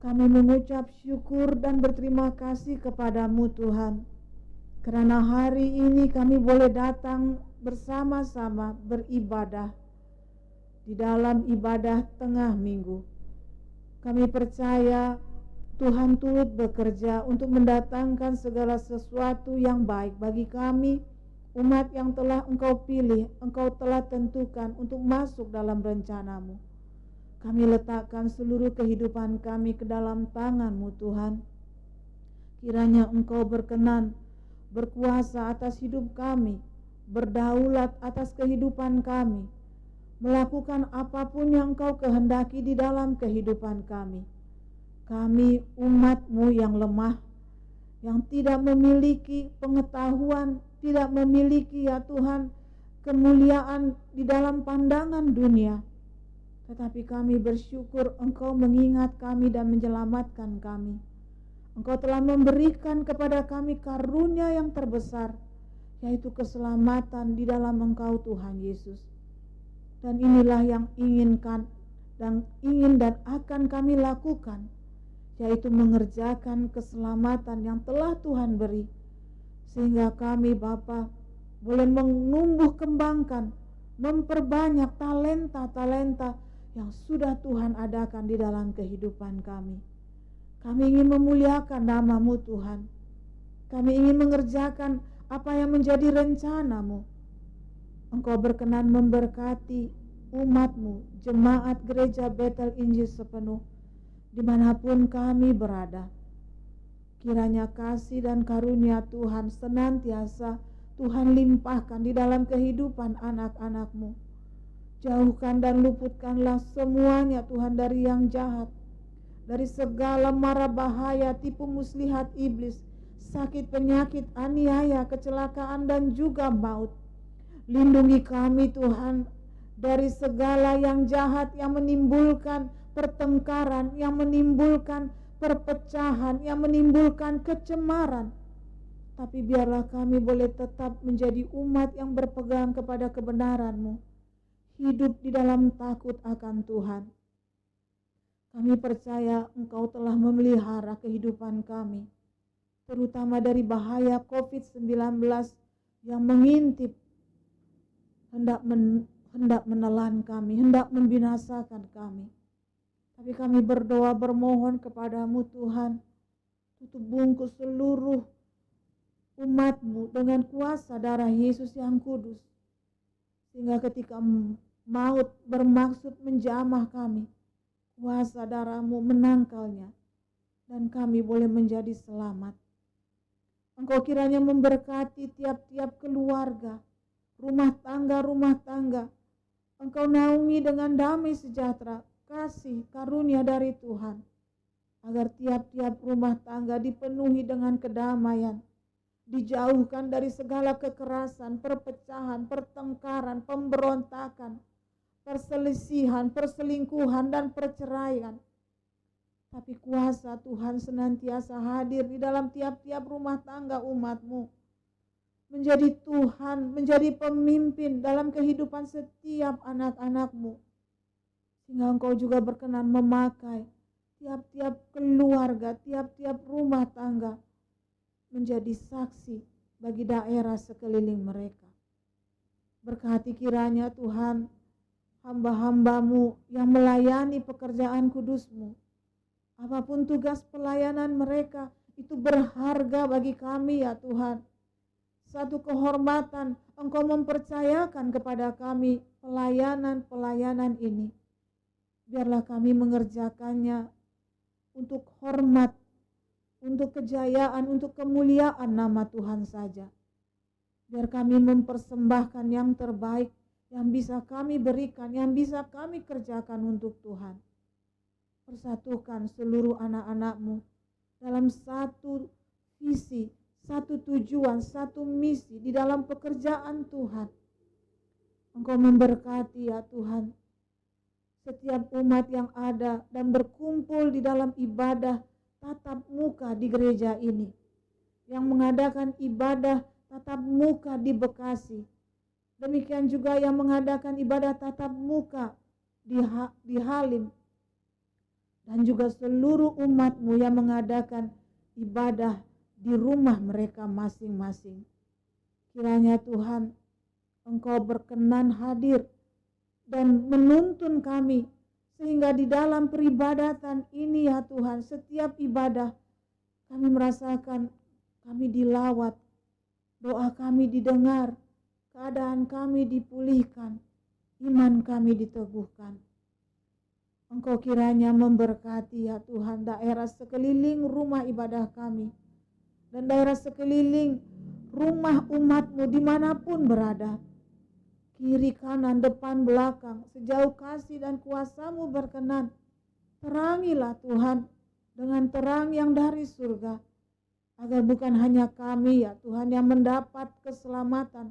kami mengucap syukur dan berterima kasih kepadamu Tuhan, karena hari ini kami boleh datang bersama-sama beribadah di dalam ibadah tengah minggu. Kami percaya Tuhan turut bekerja untuk mendatangkan segala sesuatu yang baik bagi kami, umat yang telah Engkau pilih, Engkau telah tentukan untuk masuk dalam rencanamu. Kami letakkan seluruh kehidupan kami ke dalam tangan-Mu Tuhan. Kiranya Engkau berkenan berkuasa atas hidup kami, berdaulat atas kehidupan kami, melakukan apapun yang Engkau kehendaki di dalam kehidupan kami. Kami umat-Mu yang lemah, yang tidak memiliki pengetahuan, tidak memiliki ya Tuhan kemuliaan di dalam pandangan dunia. Tetapi kami bersyukur Engkau mengingat kami dan menyelamatkan kami. Engkau telah memberikan kepada kami karunia yang terbesar, yaitu keselamatan di dalam Engkau Tuhan Yesus. Dan inilah yang ingin dan akan kami lakukan, yaitu mengerjakan keselamatan yang telah Tuhan beri, sehingga kami Bapa boleh menumbuh kembangkan, memperbanyak talenta-talenta yang sudah Tuhan adakan di dalam kehidupan kami. Kami ingin memuliakan nama-Mu Tuhan. Kami ingin mengerjakan apa yang menjadi rencana-Mu. Engkau berkenan memberkati umat-Mu, jemaat gereja Bethel Injil sepenuh, dimanapun kami berada. Kiranya kasih dan karunia Tuhan senantiasa Tuhan limpahkan di dalam kehidupan anak-anak-Mu. Jauhkan dan luputkanlah semuanya Tuhan dari yang jahat, dari segala mara bahaya, tipu muslihat iblis, sakit, penyakit, aniaya, kecelakaan dan juga maut. Lindungi kami Tuhan dari segala yang jahat yang menimbulkan pertengkaran, yang menimbulkan perpecahan, yang menimbulkan kecemaran. Tapi biarlah kami boleh tetap menjadi umat yang berpegang kepada kebenaran-Mu, hidup di dalam takut akan Tuhan. Kami percaya Engkau telah memelihara kehidupan kami, terutama dari bahaya COVID-19 yang mengintip, hendak menelan kami, hendak membinasakan kami. Tapi kami berdoa bermohon kepadamu Tuhan, tutup bungkus seluruh umat-Mu dengan kuasa darah Yesus yang kudus, sehingga ketika maut bermaksud menjamah kami, kuasa darah-Mu menangkalnya, dan kami boleh menjadi selamat. Engkau kiranya memberkati tiap-tiap keluarga, rumah tangga. Engkau naungi dengan damai sejahtera, kasih karunia dari Tuhan, agar tiap-tiap rumah tangga dipenuhi dengan kedamaian, dijauhkan dari segala kekerasan, perpecahan, pertengkaran, pemberontakan, perselisihan, perselingkuhan, dan perceraian. Tapi kuasa Tuhan senantiasa hadir di dalam tiap-tiap rumah tangga umat-Mu, menjadi Tuhan, menjadi pemimpin dalam kehidupan setiap anak-anak-Mu, sehingga Engkau juga berkenan memakai tiap-tiap keluarga, tiap-tiap rumah tangga menjadi saksi bagi daerah sekeliling mereka. Berkati kiranya Tuhan hamba-hamba-Mu yang melayani pekerjaan kudus-Mu, apapun tugas pelayanan mereka, itu berharga bagi kami ya Tuhan. Satu kehormatan Engkau mempercayakan kepada kami pelayanan-pelayanan ini. Biarlah kami mengerjakannya untuk hormat, untuk kejayaan, untuk kemuliaan nama Tuhan saja. Biar kami mempersembahkan yang terbaik yang bisa kami berikan, yang bisa kami kerjakan untuk Tuhan. Persatukan seluruh anak-anak-Mu dalam satu visi, satu tujuan, satu misi di dalam pekerjaan Tuhan. Engkau memberkati ya Tuhan setiap umat yang ada dan berkumpul di dalam ibadah tatap muka di gereja ini, yang mengadakan ibadah tatap muka di Bekasi, demikian juga yang mengadakan ibadah tatap muka di Halim, dan juga seluruh umat-Mu yang mengadakan ibadah di rumah mereka masing-masing. Kiranya Tuhan, Engkau berkenan hadir dan menuntun kami, sehingga di dalam peribadatan ini ya Tuhan, setiap ibadah kami merasakan kami dilawat, doa kami didengar, keadaan kami dipulihkan, iman kami diteguhkan. Engkau kiranya memberkati ya Tuhan daerah sekeliling rumah ibadah kami, dan daerah sekeliling rumah umat-Mu dimanapun berada. Kiri, kanan, depan, belakang, sejauh kasih dan kuasa-Mu berkenan. Terangilah Tuhan dengan terang yang dari surga, agar bukan hanya kami ya Tuhan yang mendapat keselamatan,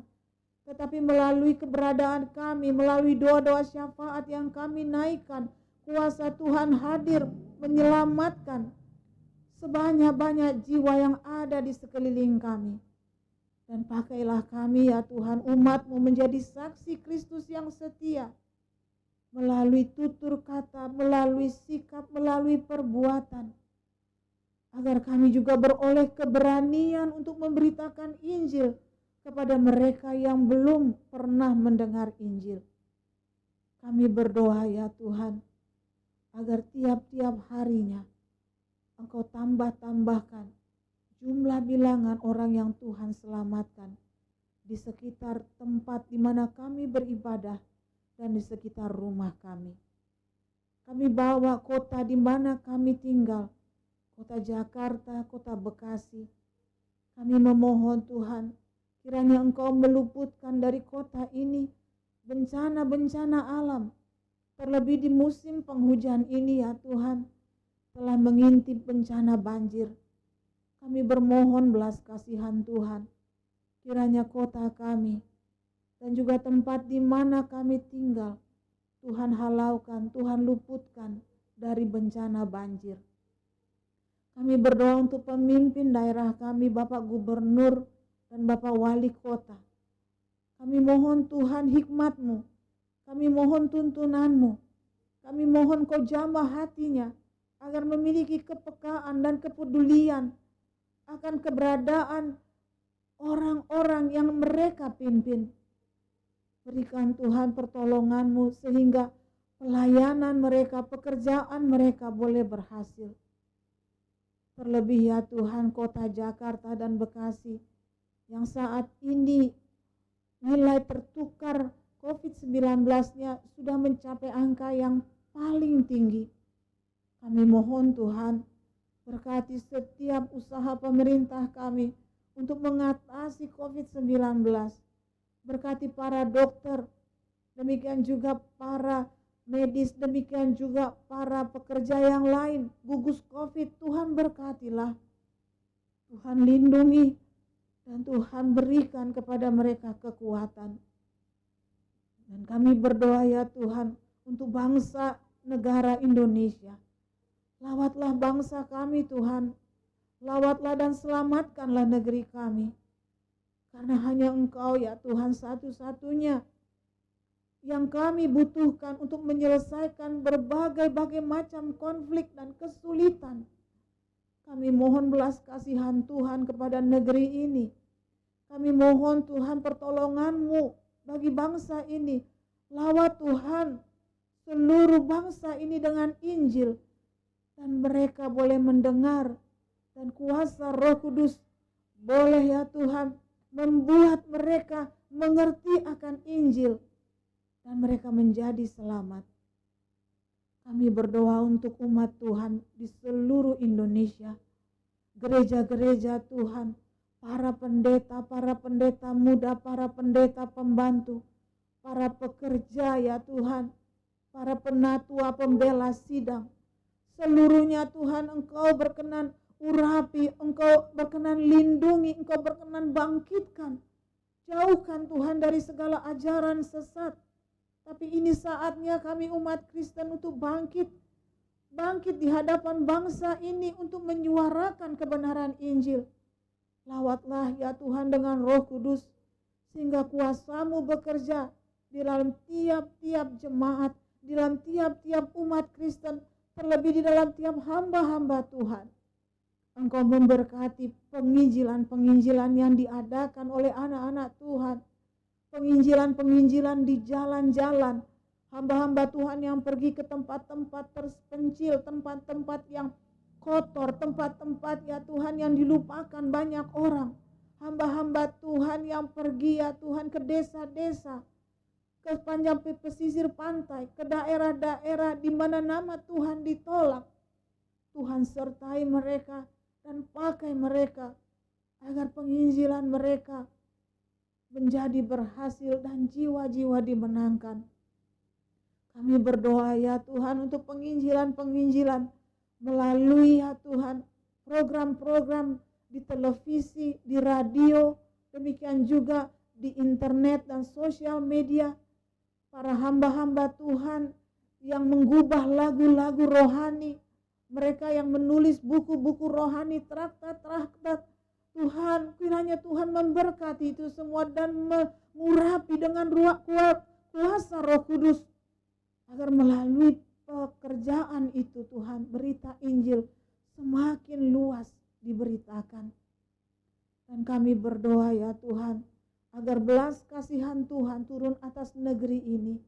tetapi melalui keberadaan kami, melalui doa-doa syafaat yang kami naikkan, kuasa Tuhan hadir menyelamatkan sebanyak-banyak jiwa yang ada di sekeliling kami. Dan pakailah kami ya Tuhan, umat-Mu menjadi saksi Kristus yang setia, melalui tutur kata, melalui sikap, melalui perbuatan, agar kami juga beroleh keberanian untuk memberitakan Injil kepada mereka yang belum pernah mendengar Injil. Kami berdoa ya Tuhan, agar tiap-tiap harinya Engkau tambah-tambahkan jumlah bilangan orang yang Tuhan selamatkan di sekitar tempat di mana kami beribadah dan di sekitar rumah kami. Kami bawa kota di mana kami tinggal, kota Jakarta, kota Bekasi. Kami memohon Tuhan, kiranya Engkau meluputkan dari kota ini bencana-bencana alam. Terlebih di musim penghujan ini ya Tuhan, telah mengintip bencana banjir. Kami bermohon belas kasihan Tuhan, kiranya kota kami dan juga tempat di mana kami tinggal, Tuhan halaukan, Tuhan luputkan dari bencana banjir. Kami berdoa untuk pemimpin daerah kami, Bapak Gubernur dan Bapak Wali Kota. Kami mohon Tuhan hikmat-Mu, kami mohon tuntunan-Mu, kami mohon Kau jamah hatinya, agar memiliki kepekaan dan kepedulian akan keberadaan orang-orang yang mereka pimpin. Berikan Tuhan pertolongan-Mu sehingga pelayanan mereka, pekerjaan mereka boleh berhasil. Terlebih ya Tuhan, kota Jakarta dan Bekasi yang saat ini nilai tertukar COVID-19-nya sudah mencapai angka yang paling tinggi. Kami mohon Tuhan, berkati setiap usaha pemerintah kami untuk mengatasi COVID-19. Berkati para dokter, demikian juga para medis, demikian juga para pekerja yang lain, gugus COVID. Tuhan berkatilah, Tuhan lindungi, dan Tuhan berikan kepada mereka kekuatan. Dan kami berdoa ya Tuhan untuk bangsa negara Indonesia. Lawatlah bangsa kami Tuhan, lawatlah dan selamatkanlah negeri kami. Karena hanya Engkau ya Tuhan satu-satunya yang kami butuhkan untuk menyelesaikan berbagai macam konflik dan kesulitan. Kami mohon belas kasihan Tuhan kepada negeri ini. Kami mohon Tuhan pertolongan-Mu bagi bangsa ini. Lawat Tuhan seluruh bangsa ini dengan Injil. Dan mereka boleh mendengar, dan kuasa Roh Kudus boleh ya Tuhan membuat mereka mengerti akan Injil, dan mereka menjadi selamat. Kami berdoa untuk umat Tuhan di seluruh Indonesia, gereja-gereja Tuhan, para pendeta muda, para pendeta pembantu, para pekerja ya Tuhan, para penatua pembela sidang. Seluruhnya Tuhan Engkau berkenan urapi, Engkau berkenan lindungi, Engkau berkenan bangkitkan. Jauhkan Tuhan dari segala ajaran sesat. Tapi ini saatnya kami umat Kristen untuk bangkit di hadapan bangsa ini untuk menyuarakan kebenaran Injil. Lawatlah ya Tuhan dengan Roh Kudus, sehingga kuasa-Mu bekerja di dalam tiap-tiap jemaat, di dalam tiap-tiap umat Kristen, terlebih di dalam tiap hamba-hamba Tuhan. Engkau memberkati penginjilan-penginjilan yang diadakan oleh anak-anak Tuhan. Penginjilan-penginjilan di jalan-jalan. Hamba-hamba Tuhan yang pergi ke tempat-tempat terpencil, tempat-tempat yang kotor, tempat-tempat ya Tuhan yang dilupakan banyak orang. Hamba-hamba Tuhan yang pergi ya Tuhan ke desa-desa, ke sepanjang pesisir pantai, ke daerah-daerah di mana nama Tuhan ditolak. Tuhan sertai mereka dan pakai mereka agar penginjilan mereka menjadi berhasil dan jiwa-jiwa dimenangkan. Kami berdoa ya Tuhan untuk penginjilan-penginjilan melalui ya Tuhan program-program di televisi, di radio, demikian juga di internet dan sosial media. Para hamba-hamba Tuhan yang menggubah lagu-lagu rohani, mereka yang menulis buku-buku rohani, traktat-traktat. Tuhan, kiranya Tuhan memberkati itu semua dan mengurapi dengan kuasa Roh Kudus, agar melalui pekerjaan itu Tuhan, berita Injil semakin luas diberitakan. Dan kami berdoa ya Tuhan, agar belas kasihan Tuhan turun atas negeri ini.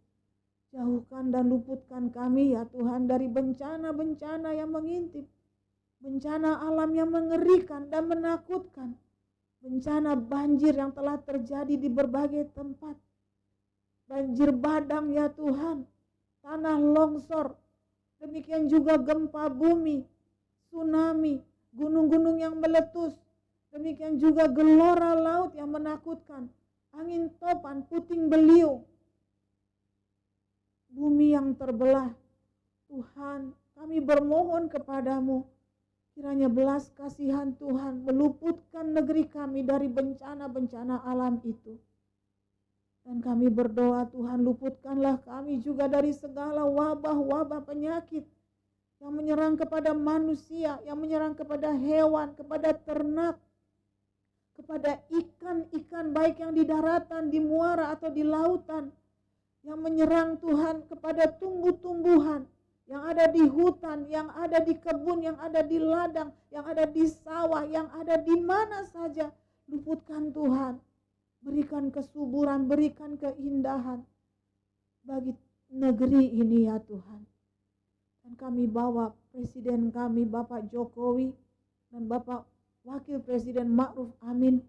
Jauhkan dan luputkan kami ya Tuhan dari bencana-bencana yang mengintip, bencana alam yang mengerikan dan menakutkan, bencana banjir yang telah terjadi di berbagai tempat, banjir bandang ya Tuhan, tanah longsor, demikian juga gempa bumi, tsunami, gunung-gunung yang meletus, demikian juga gelora laut yang menakutkan, angin topan, puting beliung, bumi yang terbelah. Tuhan, kami bermohon kepadamu, kiranya belas kasihan Tuhan meluputkan negeri kami dari bencana-bencana alam itu. Dan kami berdoa Tuhan, luputkanlah kami juga dari segala wabah-wabah penyakit yang menyerang kepada manusia, yang menyerang kepada hewan, kepada ternak, kepada ikan-ikan baik yang di daratan, di muara atau di lautan, yang menyerang Tuhan kepada tumbuh-tumbuhan yang ada di hutan, yang ada di kebun, yang ada di ladang, yang ada di sawah, yang ada di mana saja. Luputkan Tuhan, berikan kesuburan, berikan keindahan bagi negeri ini ya Tuhan. Dan kami bawa Presiden kami Bapak Jokowi dan Bapak Wakil Presiden Ma'ruf Amin,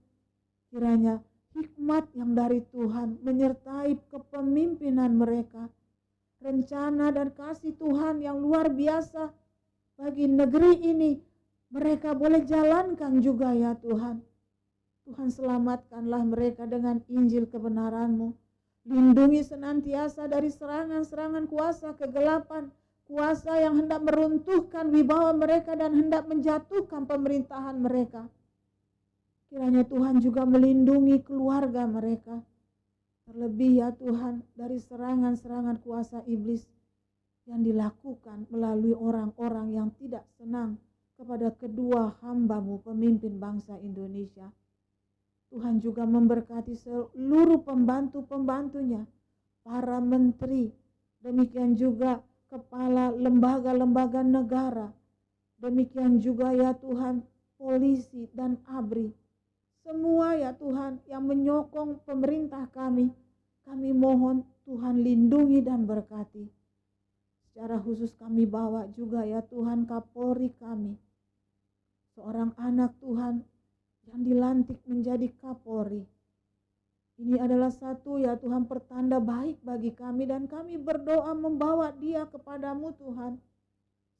kiranya hikmat yang dari Tuhan menyertai kepemimpinan mereka, rencana dan kasih Tuhan yang luar biasa bagi negeri ini mereka boleh jalankan juga ya Tuhan. Tuhan, selamatkanlah mereka dengan Injil kebenaran-Mu. Lindungi senantiasa dari serangan-serangan kuasa kegelapan, kuasa yang hendak meruntuhkan wibawa mereka dan hendak menjatuhkan pemerintahan mereka. Kiranya Tuhan juga melindungi keluarga mereka. Terlebih ya Tuhan dari serangan-serangan kuasa iblis yang dilakukan melalui orang-orang yang tidak senang kepada kedua hamba-Mu pemimpin bangsa Indonesia. Tuhan juga memberkati seluruh pembantu-pembantunya, para menteri, demikian juga kepala lembaga-lembaga negara, demikian juga ya Tuhan polisi dan ABRI. Semua ya Tuhan yang menyokong pemerintah kami mohon Tuhan lindungi dan berkati. Secara khusus kami bawa juga ya Tuhan Kapolri kami, seorang anak Tuhan yang dilantik menjadi Kapolri. Ini adalah satu ya Tuhan pertanda baik bagi kami, dan kami berdoa membawa dia kepadamu Tuhan.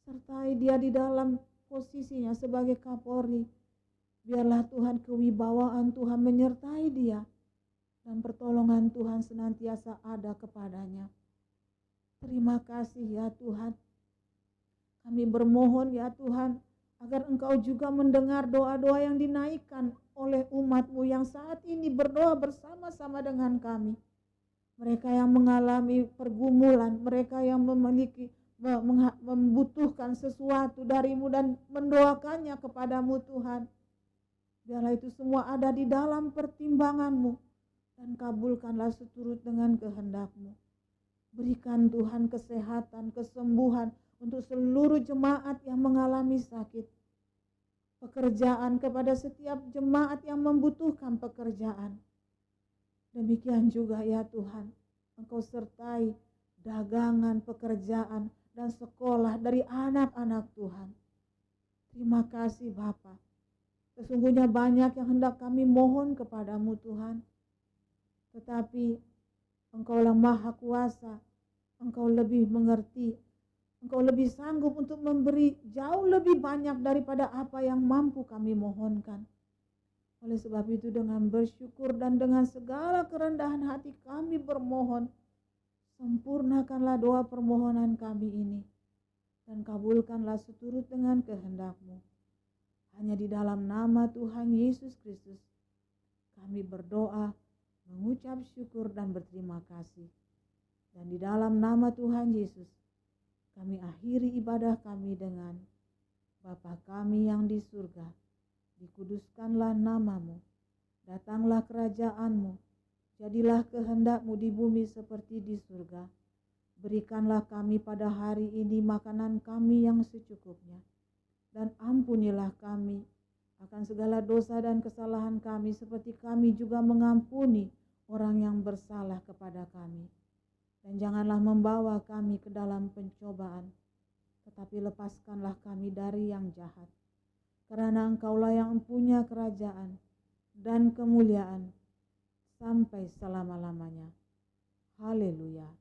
Sertai dia di dalam posisinya sebagai Kapolri. Biarlah Tuhan kewibawaan Tuhan menyertai dia dan pertolongan Tuhan senantiasa ada kepadanya. Terima kasih ya Tuhan. Kami bermohon ya Tuhan agar Engkau juga mendengar doa-doa yang dinaikkan oleh umat-Mu yang saat ini berdoa bersama-sama dengan kami. Mereka yang mengalami pergumulan, mereka yang membutuhkan sesuatu dari-Mu dan mendoakannya kepadamu Tuhan. Biarlah itu semua ada di dalam pertimbangan-Mu dan kabulkanlah seturut dengan kehendak-Mu. Berikan Tuhan kesehatan, kesembuhan untuk seluruh jemaat yang mengalami sakit. Pekerjaan kepada setiap jemaat yang membutuhkan pekerjaan. Demikian juga ya Tuhan, Engkau sertai dagangan, pekerjaan, dan sekolah dari anak-anak Tuhan. Terima kasih Bapa. Sesungguhnya banyak yang hendak kami mohon kepadamu Tuhan. Tetapi Engkaulah Maha Kuasa, Engkau lebih mengerti, Engkau lebih sanggup untuk memberi jauh lebih banyak daripada apa yang mampu kami mohonkan. Oleh sebab itu dengan bersyukur dan dengan segala kerendahan hati kami bermohon, sempurnakanlah doa permohonan kami ini dan kabulkanlah seturut dengan kehendak-Mu. Hanya di dalam nama Tuhan Yesus Kristus kami berdoa, mengucap syukur dan berterima kasih. Dan di dalam nama Tuhan Yesus kami akhiri ibadah kami dengan Bapa kami yang di surga, dikuduskanlah nama-Mu, datanglah kerajaan-Mu, jadilah kehendak-Mu di bumi seperti di surga. Berikanlah kami pada hari ini makanan kami yang secukupnya, dan ampunilah kami akan segala dosa dan kesalahan kami seperti kami juga mengampuni orang yang bersalah kepada kami. Dan janganlah membawa kami ke dalam pencobaan, tetapi lepaskanlah kami dari yang jahat. Karena Engkaulah yang punya kerajaan dan kemuliaan sampai selama-lamanya. Haleluya.